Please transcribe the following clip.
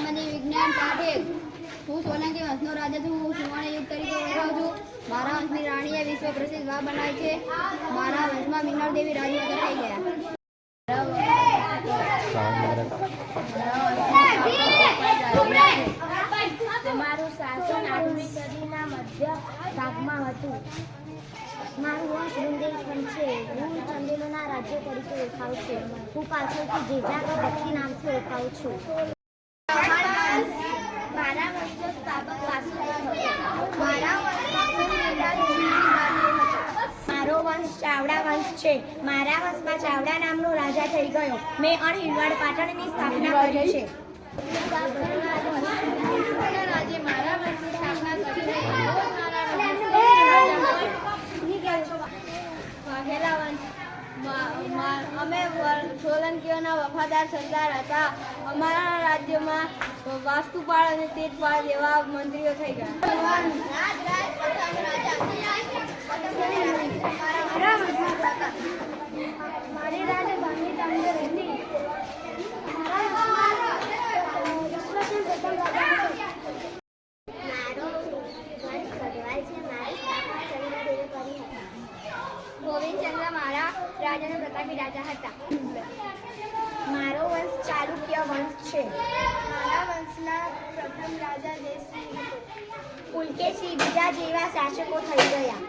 સામાજિક વિજ્ઞાન પાઠ 1 હું સોલંકી વંશનો રાજા છું. હું સુવર્ણ યુગ તરીકે ઓળખાઉં છું. મારા વંશની રાણીએ વિશ્વ પ્રસિદ્ધ વાવ બનાવી છે. મારા વંશમાં મિનળ દેવી રાજમાતા થઈ ગયા. અમારું શાસન 8મી સદીના મધ્ય ભાગમાં હતું. મારું વંશ બુંદેલખંડ છે. હું ચંદેલોના રાજ્ય તરીકે ઓળખાઉં છું. હું પાછળથી જેજા કે ભક્તિ નામથી ઓળખાઉં છું. મારા વંશનો સ્થાપક વાસુદેવ હતો. મારો વંશ ચાવડા વંશ છે. મારા વંશમાં ચાવડા નામનો રાજા થઈ ગયો. મેં અણહિલવાડ પાટણની સ્થાપના કરી છે. અમે સોલંકીઓના વફાદાર સરદાર હતા. અમારા રાજ્યમાં વાસ્તુપાળ અને તેજપાળ જેવા મંત્રીઓ થઈ ગયા. મારી રાજધાની અંદર હતી. ગોવિંદચંદ્ર મારા રાજાના પ્રતાપી રાજા હતા. મારો વંશ ચાલુક્ય વંશ છે. મારા વંશના પ્રથમ રાજા જયસિંહ હતો. પુલકેશી બીજા જેવા શાસકો થઈ ગયા.